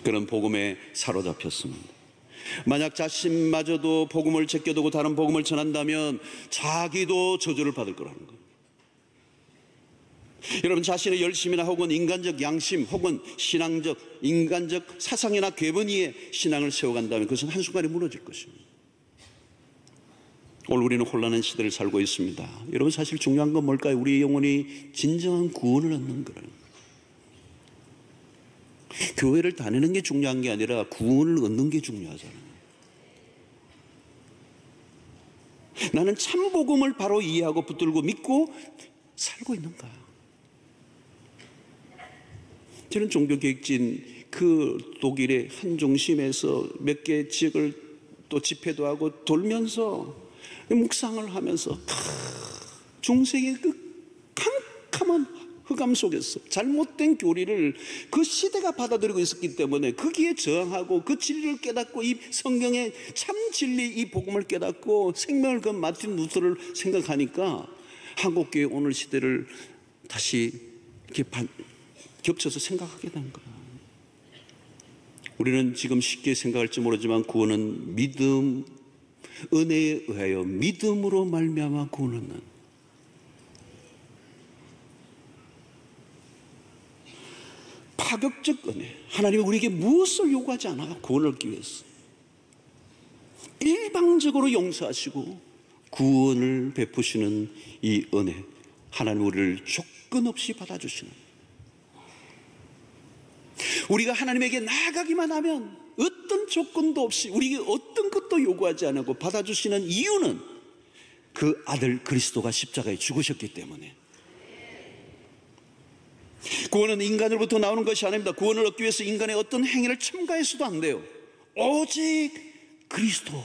그런 복음에 사로잡혔습니다. 만약 자신마저도 복음을 제껴두고 다른 복음을 전한다면 자기도 저주를 받을 거라는 거예요. 여러분, 자신의 열심이나 혹은 인간적 양심 혹은 신앙적, 인간적 사상이나 궤변 위에 신앙을 세워간다면 그것은 한순간에 무너질 것입니다. 오늘 우리는 혼란한 시대를 살고 있습니다. 여러분, 사실 중요한 건 뭘까요? 우리의 영혼이 진정한 구원을 얻는 거예요. 교회를 다니는 게 중요한 게 아니라 구원을 얻는 게 중요하잖아요. 나는 참 복음을 바로 이해하고 붙들고 믿고 살고 있는가? 저는 종교개혁진 그 독일의 한 중심에서 몇 개 지역을 또 집회도 하고 돌면서 묵상을 하면서 중세의 그 캄캄한 흑암 속에서 잘못된 교리를 그 시대가 받아들이고 있었기 때문에 거기에 저항하고 그 진리를 깨닫고 이 성경의 참 진리, 이 복음을 깨닫고 생명을 건 마틴 루터를 생각하니까 한국교회 오늘 시대를 다시 이렇게 겹쳐서 생각하게 된 거예요. 우리는 지금 쉽게 생각할지 모르지만 구원은 믿음, 은혜에 의하여 믿음으로 말미암아 구원은, 파격적 은혜. 하나님은 우리에게 무엇을 요구하지 않아요. 구원을 얻기 위해서 일방적으로 용서하시고 구원을 베푸시는 이 은혜, 하나님 우리를 조건 없이 받아주시는, 우리가 하나님에게 나아가기만 하면 어떤 조건도 없이 우리에게 어떤 것도 요구하지 않고 받아주시는 이유는 그 아들 그리스도가 십자가에 죽으셨기 때문에. 구원은 인간으로부터 나오는 것이 아닙니다. 구원을 얻기 위해서 인간의 어떤 행위를 첨가해서도 안 돼요. 오직 그리스도.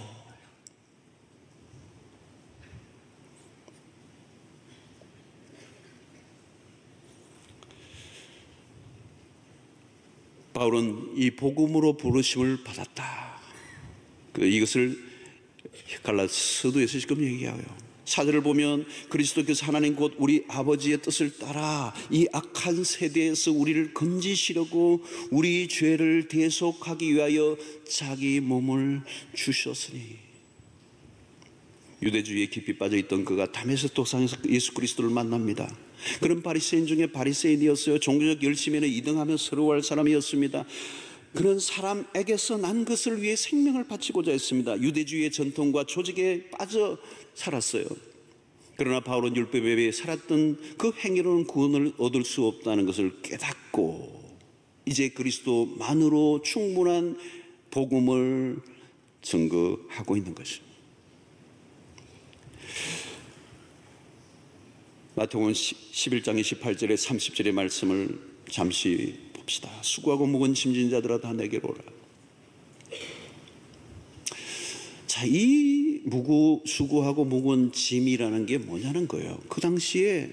바울은 이 복음으로 부르심을 받았다. 이것을 갈라디아서에서 지금 얘기해요. 4절을 보면 그리스도께서 하나님 곧 우리 아버지의 뜻을 따라 이 악한 세대에서 우리를 건지시려고 우리 죄를 대속하기 위하여 자기 몸을 주셨으니. 유대주의에 깊이 빠져있던 그가 다메섹 도상에서 예수 그리스도를 만납니다. 그런 바리새인 중에 바리새인이었어요. 종교적 열심에는 2등하며 서러워할 사람이었습니다. 그런 사람에게서 난 것을 위해 생명을 바치고자 했습니다. 유대주의의 전통과 조직에 빠져 살았어요. 그러나 바울은 율법에 살았던 그 행위로는 구원을 얻을 수 없다는 것을 깨닫고 이제 그리스도만으로 충분한 복음을 증거하고 있는 것입니다. 마태복음 11장 28절에 30절의 말씀을 잠시 봅시다. 수고하고 무거운 짐진 자들아 다 내게로 오라. 자, 이 수고하고 무거운 짐이라는 게 뭐냐는 거예요. 그 당시에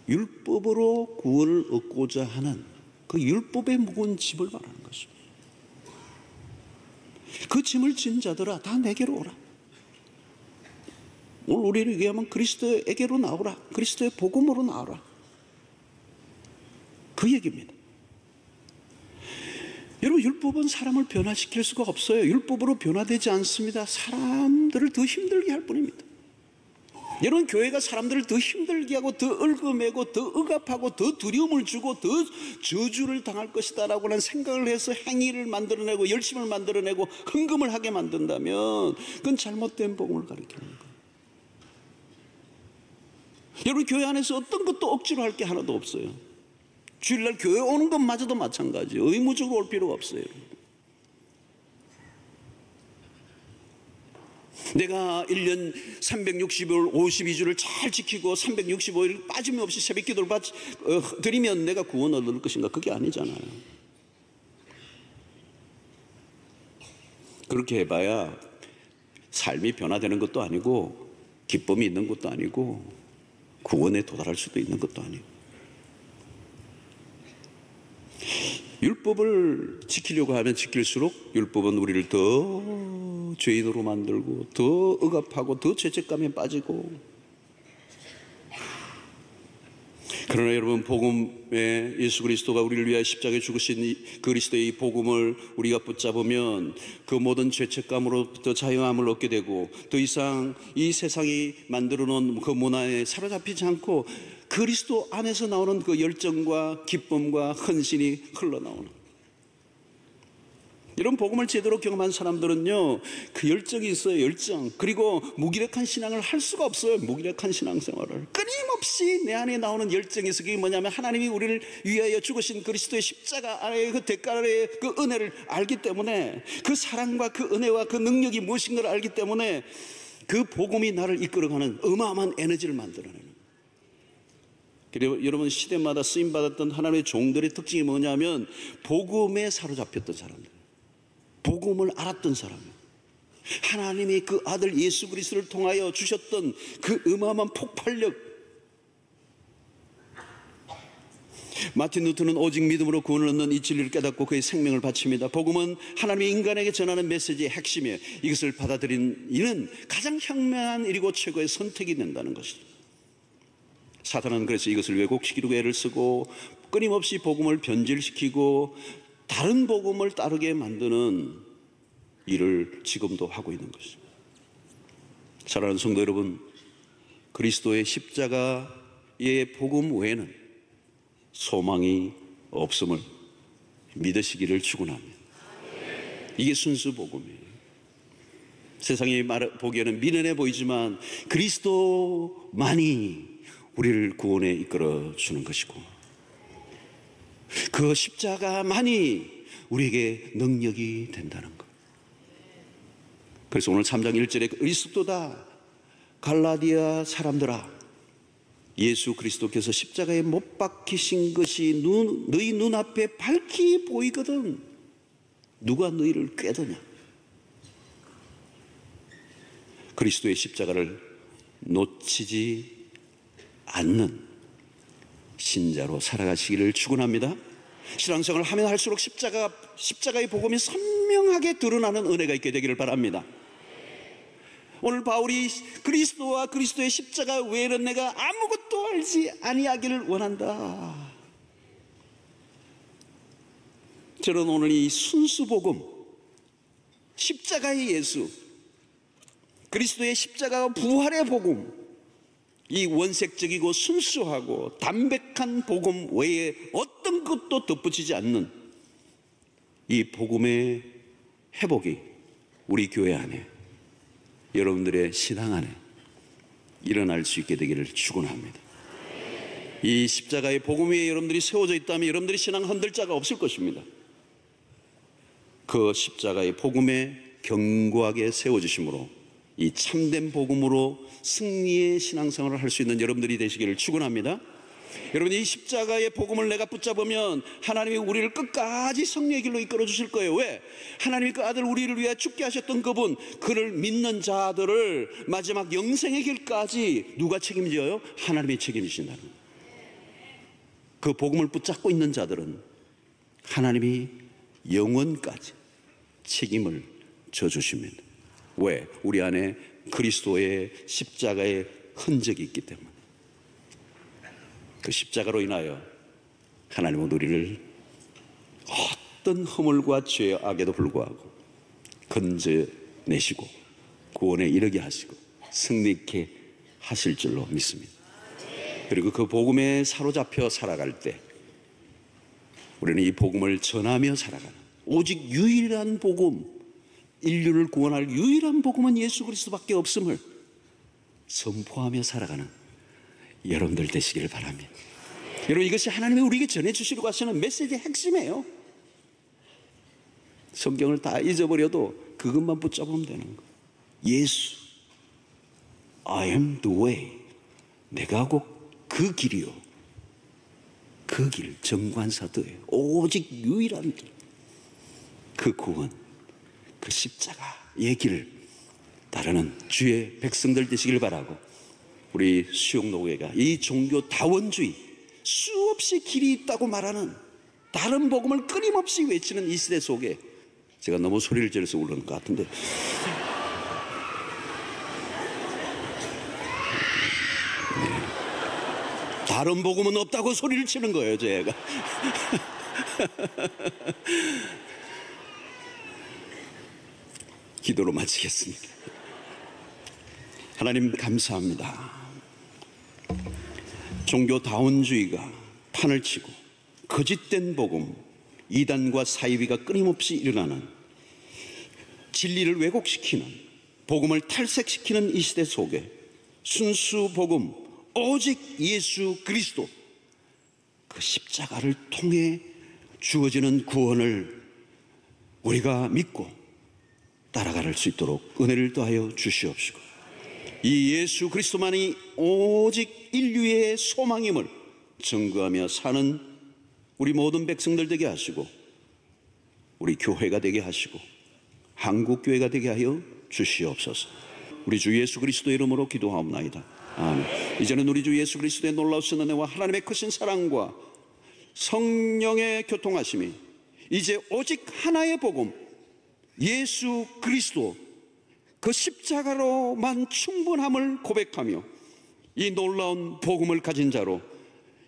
율법으로 구원을 얻고자 하는 그 율법의 무거운 짐을 말하는 것입니다. 그 짐을 진 자들아 다 내게로 오라. 오늘 우리를 얘기하면 그리스도에게로 나오라. 그리스도의 복음으로 나오라. 그 얘기입니다. 여러분, 율법은 사람을 변화시킬 수가 없어요. 율법으로 변화되지 않습니다. 사람들을 더 힘들게 할 뿐입니다. 여러분, 교회가 사람들을 더 힘들게 하고 더 얽어매고 더 억압하고 더 두려움을 주고 더 저주를 당할 것이다 라고 하는 생각을 해서 행위를 만들어내고 열심을 만들어내고 헌금을 하게 만든다면 그건 잘못된 복음을 가리키는 거예요. 여러분, 교회 안에서 어떤 것도 억지로 할 게 하나도 없어요. 주일날 교회 오는 것마저도 마찬가지예요. 의무적으로 올 필요가 없어요. 내가 1년 365일 52주를 잘 지키고 365일 빠짐없이 새벽 기도를 드리면 내가 구원 얻을 것인가? 그게 아니잖아요. 그렇게 해봐야 삶이 변화되는 것도 아니고 기쁨이 있는 것도 아니고 구원에 도달할 수도 있는 것도 아니고. 율법을 지키려고 하면 지킬수록 율법은 우리를 더 죄인으로 만들고 더 억압하고 더 죄책감에 빠지고. 그러나 여러분, 복음에 예수 그리스도가 우리를 위하여 십자가에 죽으신 그리스도의 이 복음을 우리가 붙잡으면 그 모든 죄책감으로부터 자유함을 얻게 되고 더 이상 이 세상이 만들어 놓은 그 문화에 사로잡히지 않고 그리스도 안에서 나오는 그 열정과 기쁨과 헌신이 흘러나오는. 이런 복음을 제대로 경험한 사람들은요, 그 열정이 있어요. 열정. 그리고 무기력한 신앙을 할 수가 없어요. 무기력한 신앙생활을 끊임없이 내 안에 나오는 열정이 있어. 그게 뭐냐면 하나님이 우리를 위하여 죽으신 그리스도의 십자가 안에 그 대가의 그 은혜를 알기 때문에, 그 사랑과 그 은혜와 그 능력이 무엇인가를 알기 때문에 그 복음이 나를 이끌어가는 어마어마한 에너지를 만들어내는. 그리고 여러분, 시대마다 쓰임받았던 하나님의 종들의 특징이 뭐냐면 복음에 사로잡혔던 사람들, 복음을 알았던 사람, 하나님이 그 아들 예수 그리스도를 통하여 주셨던 그 어마어마한 폭발력. 마틴 루터는 오직 믿음으로 구원을 얻는 이 진리를 깨닫고 그의 생명을 바칩니다. 복음은 하나님이 인간에게 전하는 메시지의 핵심이에요. 이것을 받아들인 이는 가장 현명한 일이고 최고의 선택이 된다는 것이죠. 사탄은 그래서 이것을 왜곡시키려고 애를 쓰고 끊임없이 복음을 변질시키고 다른 복음을 따르게 만드는 일을 지금도 하고 있는 것입니다. 사랑하는 성도 여러분, 그리스도의 십자가의 복음 외에는 소망이 없음을 믿으시기를 축원합니다. 이게 순수 복음이에요. 세상이 보기에는 미련해 보이지만 그리스도만이 우리를 구원에 이끌어 주는 것이고 그 십자가만이 우리에게 능력이 된다는 것. 그래서 오늘 3장 1절에 그리스도다 갈라디아 사람들아, 예수 그리스도께서 십자가에 못 박히신 것이 너희 눈앞에 밝히 보이거든 누가 너희를 꾀드냐. 그리스도의 십자가를 놓치지 않는 신자로 살아가시기를 축원합니다. 신앙생활을 하면 할수록 십자가의 복음이 선명하게 드러나는 은혜가 있게 되기를 바랍니다. 오늘 바울이 그리스도와 그리스도의 십자가 외에는 내가 아무것도 알지 아니하기를 원한다. 저는 오늘 이 순수복음, 십자가의 예수, 그리스도의 십자가와 부활의 복음, 이 원색적이고 순수하고 담백한 복음 외에 어떤 것도 덧붙이지 않는 이 복음의 회복이 우리 교회 안에, 여러분들의 신앙 안에 일어날 수 있게 되기를 축원합니다. 이 십자가의 복음 위에 여러분들이 세워져 있다면 여러분들의 신앙 흔들 자가 없을 것입니다. 그 십자가의 복음에 견고하게 세워주심으로 이 참된 복음으로 승리의 신앙생활을 할 수 있는 여러분들이 되시기를 축원합니다. 여러분, 이 십자가의 복음을 내가 붙잡으면 하나님이 우리를 끝까지 성령의 길로 이끌어 주실 거예요. 왜? 하나님의 그 아들 우리를 위해 죽게 하셨던 그분, 그를 믿는 자들을 마지막 영생의 길까지 누가 책임져요? 하나님이 책임지신다는 거예요. 그 복음을 붙잡고 있는 자들은 하나님이 영원까지 책임을 져주십니다. 왜? 우리 안에 그리스도의 십자가의 흔적이 있기 때문에. 그 십자가로 인하여 하나님은 우리를 어떤 허물과 죄악에도 불구하고 건져내시고 구원에 이르게 하시고 승리케 하실 줄로 믿습니다. 그리고 그 복음에 사로잡혀 살아갈 때 우리는 이 복음을 전하며 살아가는, 오직 유일한 복음, 인류를 구원할 유일한 복음은 예수 그리스도밖에 없음을 선포하며 살아가는 여러분들 되시기를 바랍니다. 여러분, 이것이 하나님이 우리에게 전해주시려고 하시는 메시지의 핵심이에요. 성경을 다 잊어버려도 그것만 붙잡으면 되는 거예요. 예수, I am the way, 내가 곧 그 길이요, 그 길, 정관사도예요. 오직 유일한 길, 그 구원, 그 십자가의 길을 따르는 주의 백성들 되시길 바라고, 우리 수용노회가 이 종교다원주의, 수없이 길이 있다고 말하는 다른 복음을 끊임없이 외치는 이 시대 속에, 제가 너무 소리를 지르서 울는 것 같은데, 다른 복음은 없다고 소리를 치는 거예요, 제가. 기도로 마치겠습니다. 하나님 감사합니다. 종교다원주의가 판을 치고 거짓된 복음, 이단과 사이비가 끊임없이 일어나는, 진리를 왜곡시키는, 복음을 탈색시키는 이 시대 속에 순수 복음, 오직 예수 그리스도, 그 십자가를 통해 주어지는 구원을 우리가 믿고 따라갈 수 있도록 은혜를 더하여 주시옵시고, 이 예수 그리스도만이 오직 인류의 소망임을 증거하며 사는 우리 모든 백성들 되게 하시고, 우리 교회가 되게 하시고, 한국교회가 되게 하여 주시옵소서. 우리 주 예수 그리스도의 이름으로 기도하옵나이다. 아멘. 이제는 우리 주 예수 그리스도의 놀라우신 은혜와 하나님의 크신 사랑과 성령의 교통하심이 이제 오직 하나의 복음, 예수 그리스도, 그 십자가로만 충분함을 고백하며 이 놀라운 복음을 가진 자로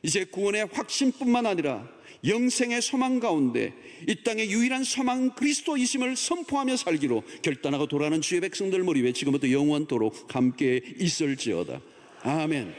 이제 구원의 확신뿐만 아니라 영생의 소망 가운데 이 땅의 유일한 소망 그리스도이심을 선포하며 살기로 결단하고 돌아가는 주의 백성들 머리 위에 지금부터 영원토록 함께 있을지어다. 아멘.